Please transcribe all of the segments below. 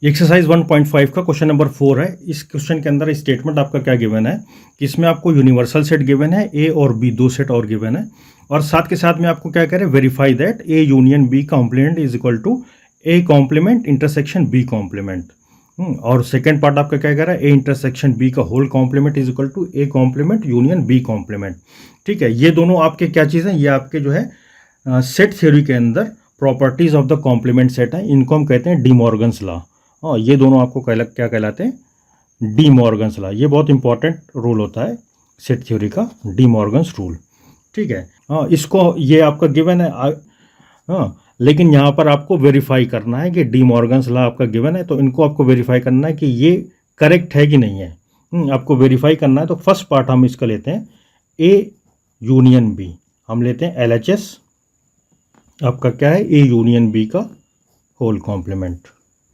Exercise 1.5 का question number 4 है। इस क्वेश्चन के अंदर स्टेटमेंट आपका क्या गिवन है कि इसमें आपको यूनिवर्सल सेट गिवन है, ए और बी दो सेट और गिवन है, और साथ के साथ में आपको क्या कह रहे हैं, verify that a union b complement is equal to a complement intersection b complement. और सेकंड पार्ट आपका क्या कह रहा है, ए इंटरसेक्शन बी का whole complement is equal to a complement union b complement. ठीक है, ये दोनों आपके क्या चीज़ हैं, ये आपके जो है सेट थ्योरी के अंदर properties of the complement set है, इनको हम कहते हैं डी मॉर्गन्स लॉ। हाँ, ये दोनों आपको क्या कहलाते हैं, डी मॉर्गन्स लॉ। ये बहुत इंपॉर्टेंट रूल होता है सेट थ्योरी का, डी मॉर्गन्स रूल। ठीक है, हाँ, इसको ये आपका गिवन है। हाँ, लेकिन यहाँ पर आपको वेरीफाई करना है कि डी मॉर्गन्स लॉ आपका गिवन है, तो इनको आपको वेरीफाई करना है कि ये करेक्ट है कि नहीं है। आपको वेरीफाई करना है। तो फर्स्ट पार्ट हम इसका लेते हैं, ए यूनियन बी। हम लेते हैं LHS आपका क्या है, ए यूनियन बी का होल कॉम्प्लीमेंट।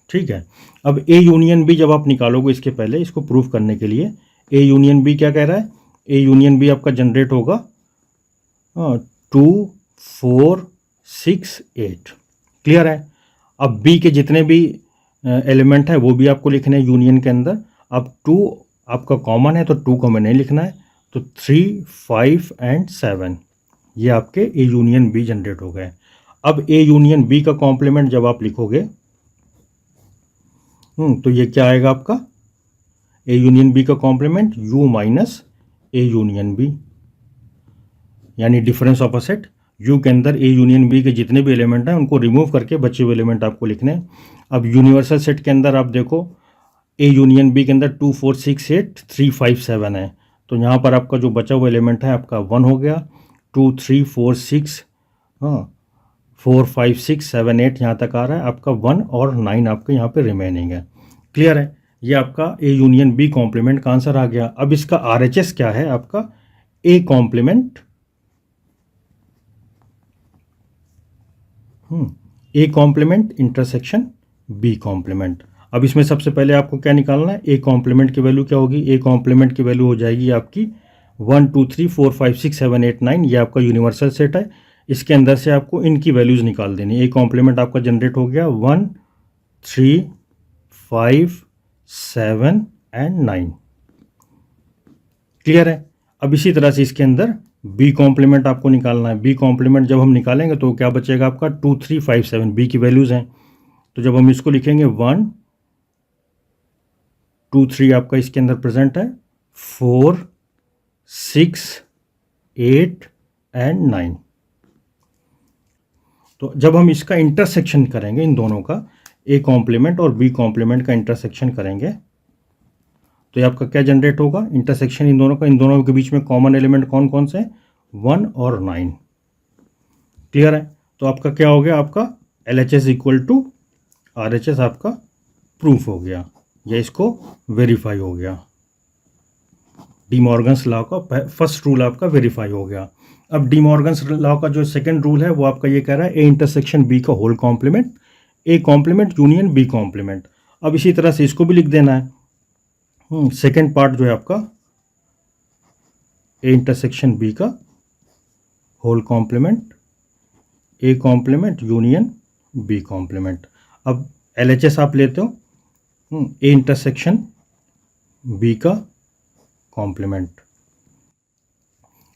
ठीक है, अब ए यूनियन बी जब आप निकालोगे, इसके पहले इसको प्रूफ करने के लिए, ए यूनियन बी क्या कह रहा है, ए यूनियन बी आपका जनरेट होगा 2 4 6 8। क्लियर है। अब बी के जितने भी एलिमेंट है वो भी आपको लिखने हैं यूनियन के अंदर। अब 2 आपका कॉमन है तो 2 को हमें नहीं लिखना है, तो 3 5 एंड 7 ये आपके ए यूनियन बी जनरेट हो गए। अब ए यूनियन बी का कॉम्प्लीमेंट जब आप लिखोगे तो ये क्या आएगा आपका, ए यूनियन बी का complement U minus A union B, यानी difference of a set. U के अंदर ए यूनियन बी के जितने भी एलिमेंट हैं उनको रिमूव करके बचे हुए एलिमेंट आपको लिखने हैं। अब यूनिवर्सल सेट के अंदर आप देखो, ए यूनियन बी के अंदर 2 4 6 8 3 5 7 है, तो यहाँ पर आपका जो बचा हुआ एलिमेंट है आपका 1 हो गया। 2 3 4 6 हाँ 4 5 6 7 8 यहाँ तक आ रहा है आपका 1 और 9 आपके यहाँ पे रिमेनिंग है। क्लियर है, ये आपका ए यूनियन बी कॉम्प्लीमेंट का आंसर आ गया। अब इसका RHS क्या है आपका, a complement a complement intersection b complement. अब इसमें सबसे पहले आपको क्या निकालना है, ए कॉम्प्लीमेंट की वैल्यू क्या होगी, ए कॉम्प्लीमेंट की वैल्यू हो जाएगी आपकी 1 2 3 4 5 6 7 8 9। ये आपका यूनिवर्सल सेट है, इसके अंदर से आपको इनकी वैल्यूज़ निकाल देनी। ए कॉम्प्लीमेंट आपका जनरेट हो गया 1 3 5 7 एंड 9। क्लियर है। अब इसी तरह से इसके अंदर बी कॉम्प्लीमेंट आपको निकालना है। बी कॉम्प्लीमेंट जब हम निकालेंगे तो क्या बचेगा आपका 2 3 5 7, बी की वैल्यूज़ हैं। तो जब हम इसको लिखेंगे 1 2 3 आपका इसके अंदर प्रेजेंट है, 4 6 8 एंड 9। तो जब हम इसका इंटरसेक्शन करेंगे, इन दोनों का, ए कॉम्प्लीमेंट और बी कॉम्प्लीमेंट का इंटरसेक्शन करेंगे, तो ये आपका क्या जनरेट होगा, इंटरसेक्शन इन दोनों का। इन दोनों के बीच में कॉमन एलिमेंट कौन कौन से हैं, 1 और 9। क्लियर है। तो आपका क्या हो गया, आपका LHS इक्वल टू RHS आपका प्रूफ हो गया, या इसको वेरीफाई हो गया। डी मॉर्गन्स लॉ का फर्स्ट रूल आपका वेरीफाई हो गया। अब डी मॉर्गन्स लॉ का जो सेकंड रूल है वो आपका ये कह रहा है, ए इंटरसेक्शन बी का whole complement a complement union b complement. अब इसी तरह से इसको भी लिख देना है। सेकेंड पार्ट जो है आपका, ए इंटरसेक्शन बी का whole complement a complement union b complement. अब LHS आप लेते हो, ए इंटरसेक्शन बी का कॉम्प्लीमेंट।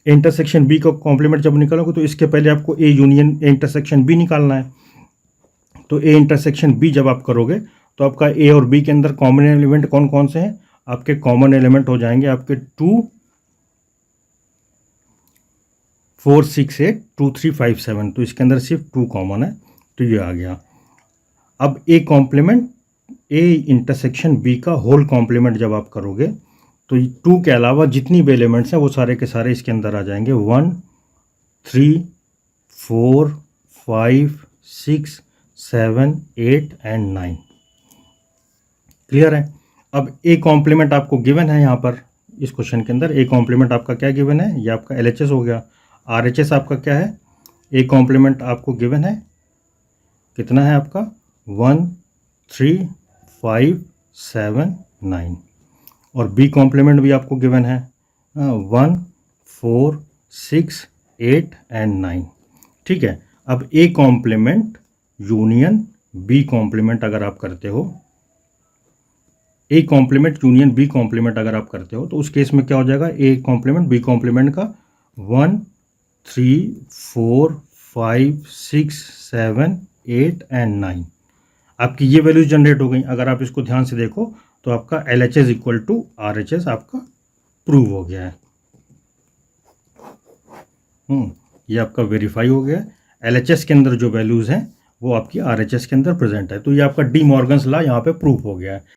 ए इंटरसेक्शन बी का कॉम्प्लीमेंट जब निकालोगे तो इसके पहले आपको a union a intersection b निकालना है। तो ए इंटरसेक्शन बी जब आप करोगे तो आपका ए और बी के अंदर कॉमन एलिमेंट कौन कौन से हैं, आपके कॉमन एलिमेंट हो जाएंगे आपके 2 4 6 8 2 3 5 7। तो इसके अंदर सिर्फ 2 कॉमन है, तो ये आ गया। अब a complement a intersection b का होल कॉम्प्लीमेंट जब आप करोगे तो 2 के अलावा जितनी भी एलिमेंट्स हैं वो सारे के सारे इसके अंदर आ जाएंगे, 1 3 4 5 6 7 8 एंड 9। क्लियर है। अब ए कॉम्प्लीमेंट आपको गिवन है यहाँ पर इस क्वेश्चन के अंदर, ए कॉम्प्लीमेंट आपका क्या गिवन है, ये आपका LHS हो गया। RHS आपका क्या है, ए कॉम्प्लीमेंट आपको गिवन है, कितना है आपका 1 3 5 7 9, और बी कॉम्प्लीमेंट भी आपको गिवन है 1 4 6 8 एंड 9। ठीक है। अब a complement union b complement अगर आप करते हो a complement union b complement अगर आप करते हो तो उस केस में क्या हो जाएगा, ए कॉम्प्लीमेंट बी कॉम्प्लीमेंट का 1 3 4 5 6 7 8 एंड 9 आपकी ये वैल्यूज जनरेट हो गई। अगर आप इसको ध्यान से देखो तो आपका L H S equal to R H S आपका प्रूव हो गया है। ये आपका वेरीफाई हो गया। एल एच एस के अंदर जो वैल्यूज़ हैं वो आपकी आर एच एस के अंदर प्रेजेंट है। तो ये आपका डी मॉर्गन्स लॉ यहाँ पे प्रूव हो गया है।